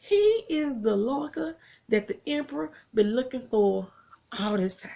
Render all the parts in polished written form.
He is the Lorca that the emperor been looking for all this time.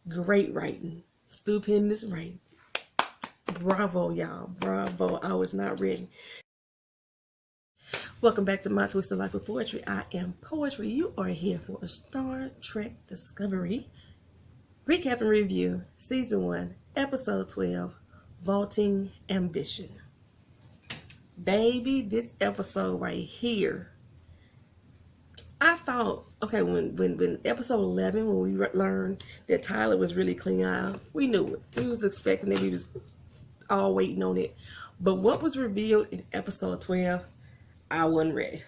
Great writing. Stupendous writing. Bravo, y'all. Bravo. I was not ready. Welcome back to My Twisted Life of Poetry. I am Poetry. You are here for a Star Trek Discovery recap and review, Season 1, Episode 12, Vaulting Ambition. Baby, this episode right here, I thought, okay, when episode 11, when we learned that Tyler was really Klingon, we knew it. We was expecting it. We was all waiting on it. But what was revealed in episode 12, I wasn't ready.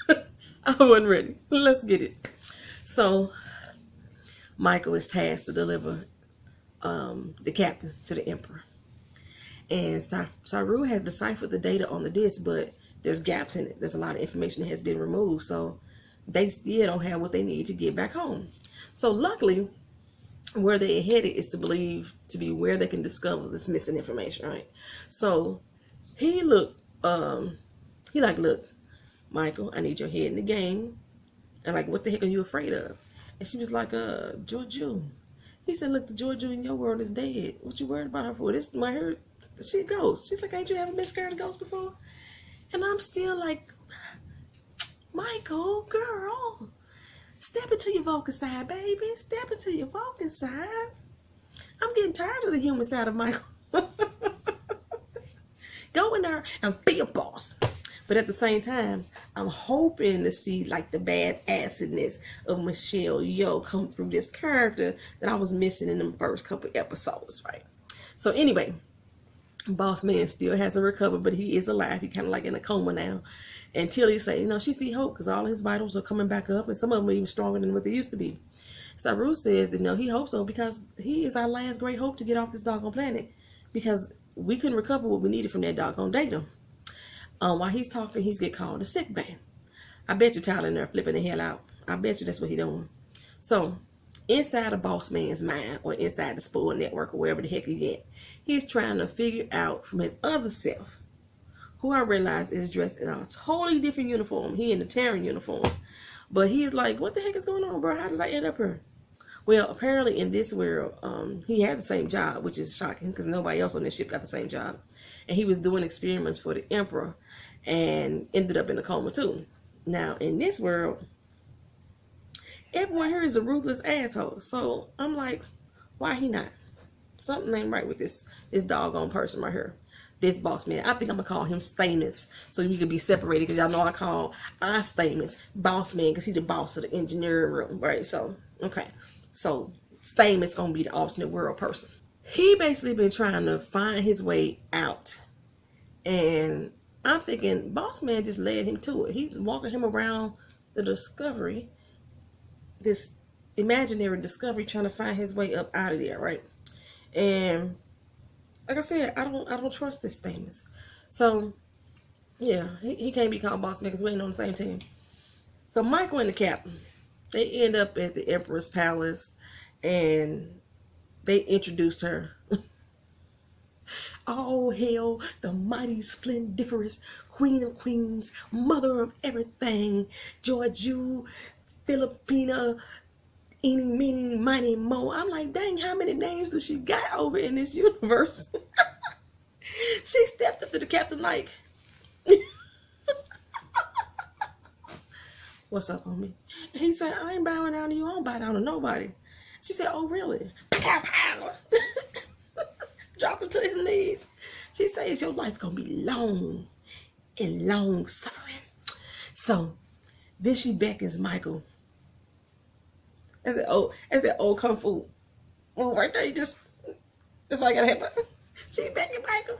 I wasn't ready. Let's get it. So, Michael is tasked to deliver the captain to the Emperor. And Saru has deciphered the data on the disc, but there's gaps in it. There's a lot of information that has been removed. So, they still don't have what they need to get back home. So, luckily, where they're headed is to believe to be where they can discover this missing information, right? So, he looked, look, Michael, I need your head in the game. And like, what the heck are you afraid of? And she was like, Georgiou. He said, look, the Georgiou in your world is dead. What you worried about her for? This my her, she a ghost. She's like, ain't you ever been scared of ghosts before? And I'm still like, Michael, girl, step into your Vulcan side, baby. Step into your Vulcan side. I'm getting tired of the human side of Michael. Go in there and be a boss. But at the same time, I'm hoping to see like the bad acidness of Michelle Yeoh come through this character that I was missing in the first couple episodes, right? So anyway, Boss Man still hasn't recovered, but he is alive. He kind of like in a coma now. And Tilly say, you know, she see hope because all his vitals are coming back up, and some of them are even stronger than what they used to be. Saru says that, you know, he hopes so because he is our last great hope to get off this doggone planet, because we couldn't recover what we needed from that doggone data. While he's talking, he's get called to sick bay. I bet you Tyler in there flipping the hell out. I bet you that's what he doing. So, inside the boss man's mind, or inside the spoil network, or wherever the heck he at, he's trying to figure out from his other self, who I realize is dressed in a totally different uniform. He in the Terran uniform. But he's like, what the heck is going on, bro? How did I end up here? Well, apparently in this world, he had the same job, which is shocking because nobody else on this ship got the same job. And he was doing experiments for the Emperor and ended up in a coma too. Now, in this world, everyone here is a ruthless asshole. So I'm like, why he not? Something ain't right with this doggone person right here. This boss man. I think I'm going to call him Stamos so we could be separated, because y'all know I Stamos boss man because he's the boss of the engineering room, right? So, okay. So, Stamos going to be the alternate world person. He basically been trying to find his way out. And I'm thinking, boss man just led him to it. He's walking him around the Discovery, this imaginary Discovery, trying to find his way up out of there, right? And like I said, I don't trust this Stamos. So, yeah, he can't be called boss man because we ain't on the same team. So Michael and the captain, they end up at the Emperor's palace, and they introduced her. All hail the mighty, splendiferous Queen of Queens, mother of everything, Georgiou, Filipina, eeny, meeny, miny, mo. I'm like, dang, how many names do she got over in this universe? She stepped up to the captain like, what's up, homie? And he said, I ain't bowing down to you. I don't bow down to nobody. She said, oh, really? Dropped her to his knees. She says, your life gonna be long and long suffering. So then she beckons Michael. That's that old kung fu move right there. That's why I gotta have her. She beckoned Michael.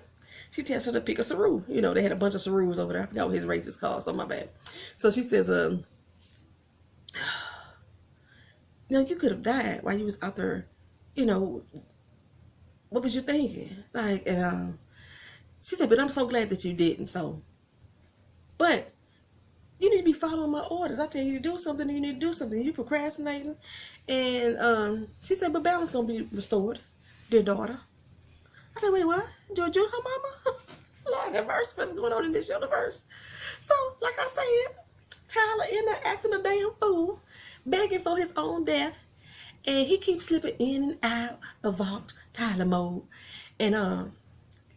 She tells her to pick a Saru. You know, they had a bunch of Sarus over there. I forgot what his race is called, so my bad. So she says, you know, you could have died while you was out there, you know, what was you thinking? Like, and she said, but I'm so glad that you didn't. So, but you need to be following my orders. I tell you to do something, you need to do something. You procrastinating. And she said, but balance gonna be restored, dear daughter. I said, wait, what? Georgiou, her mama? Lord have mercy, what's going on in this universe? So, like I said, Tyler in there acting a damn fool, begging for his own death, and he keeps slipping in and out of Vault Tyler mode. And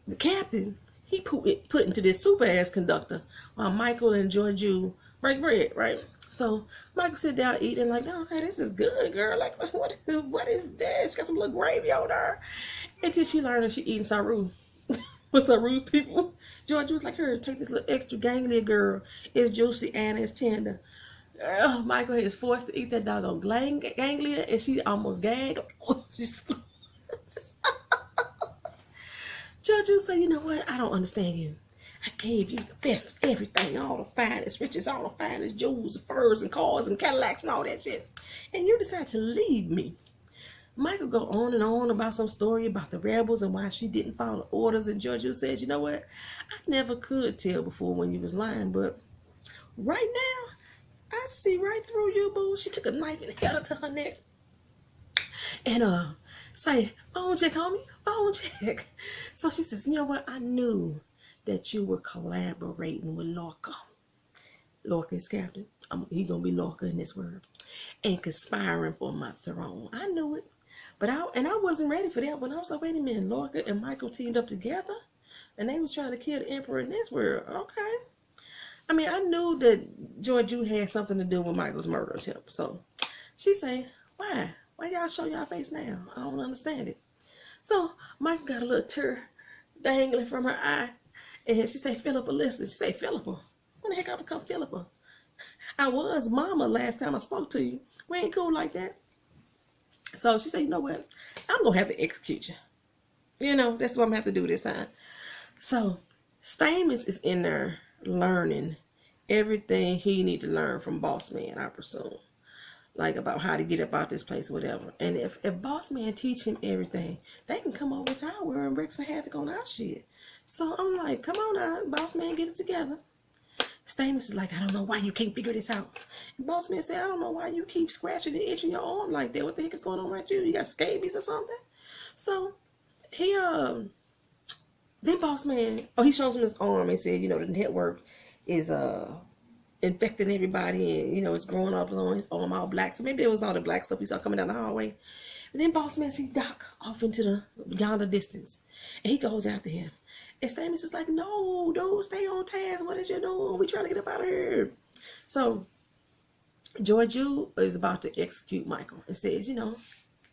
the captain, he put into this super ass conductor while Michael and Georgiou break bread, right? So Michael sit down eating like, oh, okay, this is good, girl. Like, what is this? She got some little gravy on her. Until she learned that she eating saru. With Saru's people. Georgiou was like, here, take this little extra ganglia, girl. It's juicy and it's tender. Girl, Michael is forced to eat that doggone ganglia, and she almost gagged. Georgiou said, you know what? I don't understand you. I gave you the best of everything, all the finest riches, all the finest jewels, furs, and cars, and Cadillacs, and all that shit. And you decide to leave me. Michael go on and on about some story about the rebels and why she didn't follow orders. And Georgiou says, you know what? I never could tell before when you was lying, but right now, I see right through you, boo. She took a knife and held it to her neck. And say, phone check, homie, phone check. So she says, you know what? I knew that you were collaborating with Lorca. Lorca is captain. He's going to be Lorca in this word. And conspiring for my throne. I knew it. But I wasn't ready for that. When I was like, wait a minute, Lorca and Michael teamed up together? And they was trying to kill the emperor in this world. Okay. I mean, I knew that Georgiou had something to do with Michael's murder attempt. So she say, why? Why y'all show y'all face now? I don't understand it. So Michael got a little tear dangling from her eye. And she say, Philippa, listen. She say, Philippa? When the heck I become Philippa? I was mama last time I spoke to you. We ain't cool like that. So she said, you know what? I'm going to have to execute you. You know, that's what I'm going to have to do this time. So Stamos is in there learning everything he need to learn from Boss Man, I presume. Like about how to get up out this place or whatever. And if Boss Man teach him everything, they can come over to our world and wreak some havoc on our shit. So I'm like, come on now, Boss Man, get it together. Stamos is like, I don't know why you can't figure this out. And Boss Man said, I don't know why you keep scratching and itching your arm like that. What the heck is going on with you? You got scabies or something? So he then Boss Man, he shows him his arm and said, you know, the network is infecting everybody, and you know, it's growing up on his arm all black. So maybe it was all the black stuff he saw coming down the hallway. And then Boss Man see Doc off into the yonder distance, and he goes after him. And Stamos is like, no, dude, stay on task. What is you doing? We trying to get up out of here. So Georgiou is about to execute Michael and says, you know,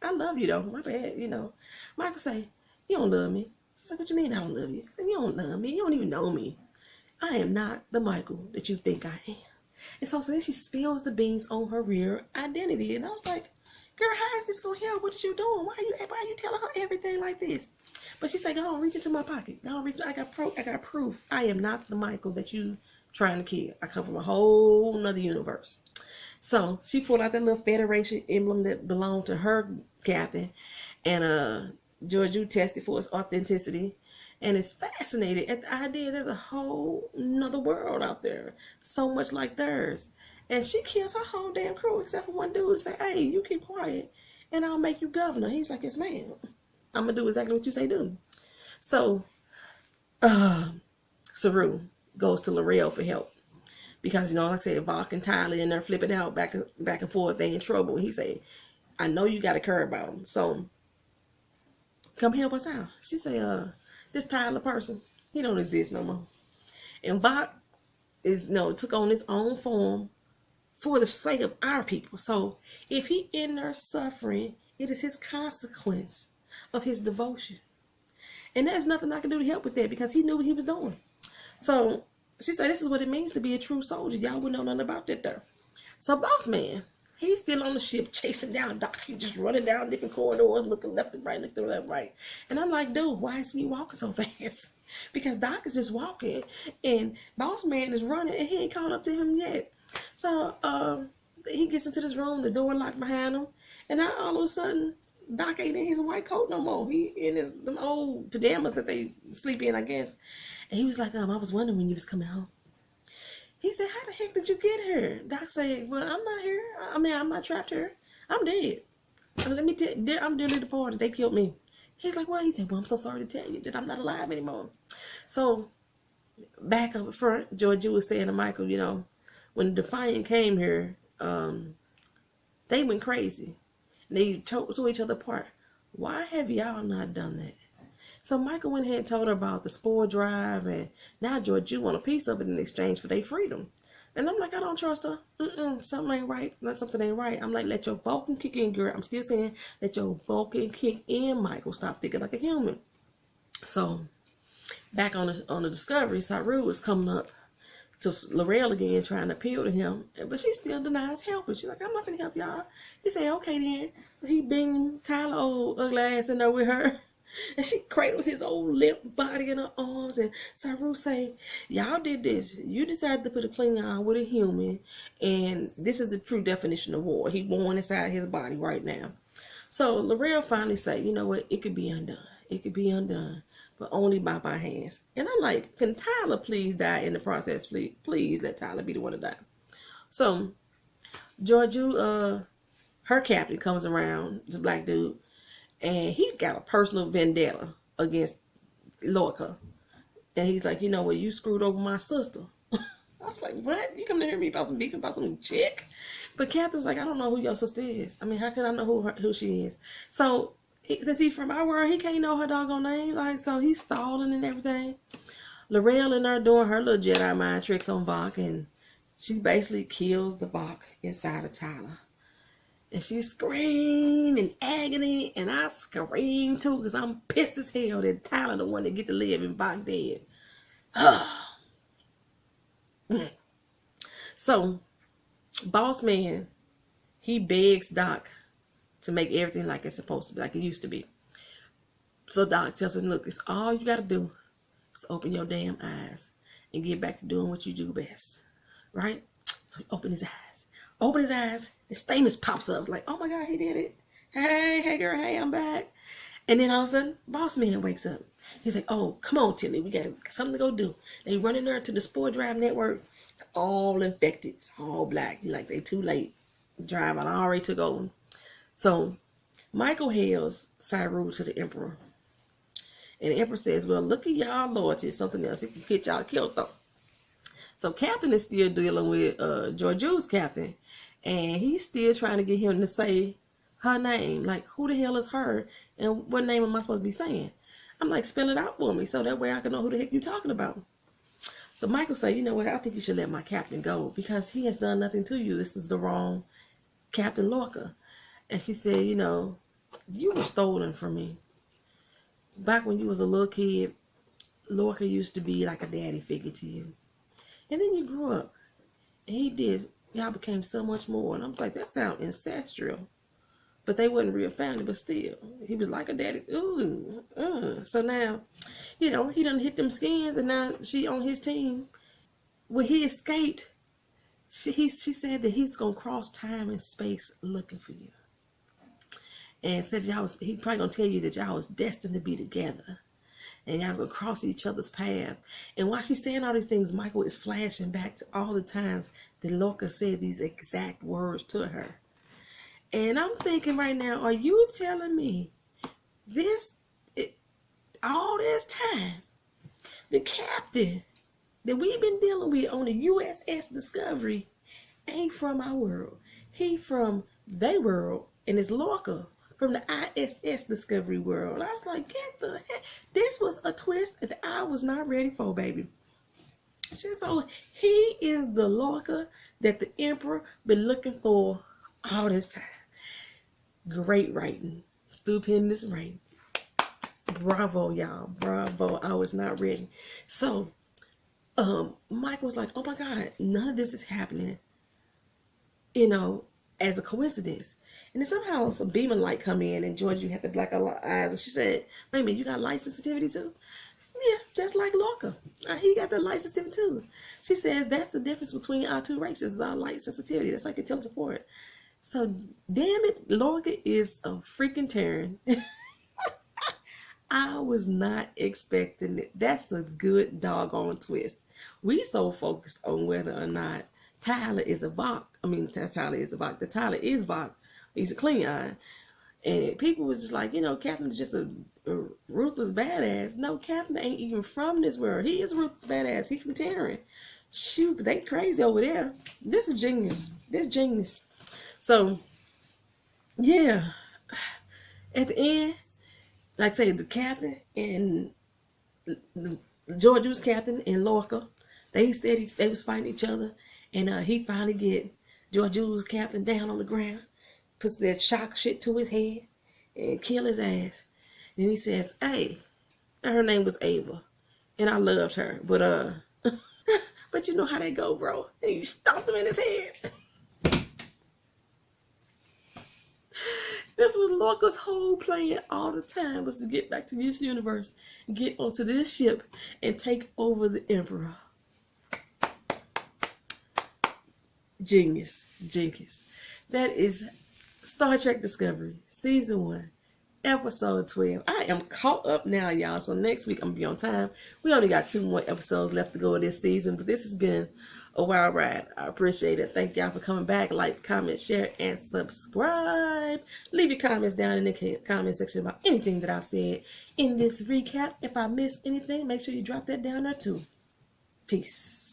I love you though. My bad, you know. Michael say, you don't love me. She's like, what you mean I don't love you? He said, you don't love me. You don't even know me. I am not the Michael that you think I am. And so then she spills the beans on her real identity. And I was like, girl, how is this going to help? What is you doing? Why are you telling her everything like this? But she said, go on, reach into my pocket. Go on, reach. I got proof. I am not the Michael that you trying to kill. I come from a whole nother universe. So she pulled out that little Federation emblem that belonged to her captain. And Georgiou tested for its authenticity. And is fascinated at the idea there's a whole nother world out there. So much like theirs. And she kills her whole damn crew except for one dude to say, hey, you keep quiet and I'll make you governor. He's like, yes, ma'am. I'm going to do exactly what you say do. So, Saru goes to L'Oreal for help. Because, you know, like I said, Valk and Tyler and they're flipping out back and forth. They in trouble. He said, I know you got to care about them. So, come help us out. She say, this Tyler person, he don't exist no more. And Valk is, you know, took on his own form for the sake of our people. So, if he in there suffering, it is his consequence of his devotion. And there's nothing I can do to help with that because he knew what he was doing. So she said, this is what it means to be a true soldier. Y'all wouldn't know nothing about that there. So Boss Man, he's still on the ship chasing down Doc. He's just running down different corridors, looking left and right, looking left and right. And I'm like, dude, why is he walking so fast? Because Doc is just walking and Boss Man is running and he ain't caught up to him yet. So he gets into this room, the door locked behind him. And now all of a sudden, Doc ain't in his white coat no more. He in his them old pajamas that they sleep in, I guess. And he was like, I was wondering when you was coming home. He said, how the heck did you get here? Doc said, well, I'm not here. I mean, I'm not trapped here. I'm dead. Let me tell you, I'm dearly departed. They killed me. He's like, well, he said, well, I'm so sorry to tell you that I'm not alive anymore. So back up front, Georgia was saying to Michael, you know, when Defiant came here, they went crazy. They tore each other apart. Why have y'all not done that? So Michael went ahead and told her about the spore drive, and now Georgia want a piece of it in exchange for their freedom. And I'm like, I don't trust her. Something ain't right. Something ain't right. I'm like, let your Vulcan kick in, girl. I'm still saying, let your Vulcan kick in, Michael. Stop thinking like a human. So back on the Discovery, Saru was coming up to L'Oreal again, trying to appeal to him, but she still denies helping. She's like, I'm not gonna help y'all. He said, okay then. So he banged Tyler old ugly ass in there with her, and she cradled his old limp body in her arms. And Saru say, y'all did this. You decided to put a Klingon with a human, and this is the true definition of war. He born inside his body right now. So L'Oreal finally say, you know what? It could be undone. It could be undone, but only by my hands. And I'm like, can Tyler please die in the process? Please let Tyler be the one to die. So Georgiou, her captain comes around, this black dude, and he got a personal vendetta against Lorca. And he's like, you know what, you screwed over my sister. I was like, what? You come to hear me about some beef about some chick? But Captain's like, I don't know who your sister is. I mean, how can I know who she is? So since he's from our world, he can't know her doggone name. Like, so he's stalling and everything. L'Oreal in there doing her little Jedi mind tricks on Bach, and she basically kills the Bach inside of Tyler. And she screamed in agony, and I screamed too, because I'm pissed as hell that Tyler the one that get to live and Bach dead. So, Boss Man, he begs Doc to make everything like it's supposed to be, like it used to be. So Doc tells him, look, it's all you got to do is open your damn eyes and get back to doing what you do best, right? So he opened his eyes. And Stamos pops up. It's like, oh my God, he did it. Hey girl, hey, I'm back. And then all of a sudden, Boss Man wakes up. He's like, oh, come on, Tilly, we got something to go do. They run in there to the Spore Drive network. It's all infected. It's all black. Like, they too late. Drive, I already took over. So Michael hails Saru to the Emperor. And the Emperor says, well, look at y'all loyalty. Something else. It can get y'all killed, though. So Captain is still dealing with Georgiou's captain. And he's still trying to get him to say her name. Like, who the hell is her? And what name am I supposed to be saying? I'm like, spell it out for me so that way I can know who the heck you're talking about. So Michael say, you know what? I think you should let my captain go because he has done nothing to you. This is the wrong Captain Lorca. And she said, you know, you were stolen from me. Back when you was a little kid, Lorca used to be like a daddy figure to you. And then you grew up. And he did. Y'all became so much more. And I was like, that sounds ancestral. But they wasn't real family, but still. He was like a daddy. So now, you know, he done hit them skins, and now she on his team. When he escaped, she said that he's going to cross time and space looking for you. And said he probably going to tell you that y'all was destined to be together. And y'all was going to cross each other's path. And while she's saying all these things, Michael is flashing back to all the times that Lorca said these exact words to her. And I'm thinking right now, are you telling me all this time, the captain that we've been dealing with on the USS Discovery ain't from our world? He from their world, and it's Lorca from the ISS Discovery world. I was like, get the heck. This was a twist that I was not ready for, baby. So he is the Lorca that the Emperor been looking for all this time. Great writing. Stupendous writing. Bravo, y'all. Bravo. I was not ready. So, Mike was like, oh my God, none of this is happening, you know, as a coincidence. And then somehow some beaming light come in, and Georgia had the black eyes, and she said, wait a minute, you got light sensitivity too? She said, yeah, just like Lorca. He got the light sensitivity too. She says that's the difference between our two races, is our light sensitivity. That's like a teleport. So, damn it, Lorca is a freaking Terran. I was not expecting it. That's a good doggone twist. We so focused on whether or not Tyler is a Vok. I mean, Tyler is a Vok. The Tyler is Vok. He's a Klingon. And people was just like, Captain is just a ruthless badass. No, Captain ain't even from this world. He is a ruthless badass. He from Terran. Shoot, they crazy over there. This is genius. This genius. So, yeah. At the end, like I say, the captain and the Georgia's captain and Lorca, they said they was fighting each other, and he finally get Georgia's captain down on the ground, puts that shock shit to his head, and kill his ass. And he says, "Hey," and her name was Ava, and I loved her, but but you know how they go, bro. And he stomped him in his head. This was Lorca's whole plan all the time, was to get back to this universe, get onto this ship, and take over the Emperor. Genius. That is Star Trek Discovery, Season 1, Episode 12. I am caught up now, y'all. So next week, I'm going to be on time. We only got 2 more episodes left to go in this season, but this has been a wild ride. I appreciate it. Thank y'all for coming back. Like, comment, share, and subscribe. Leave your comments down in the comment section about anything that I've said in this recap. If I missed anything, make sure you drop that down there too. Peace.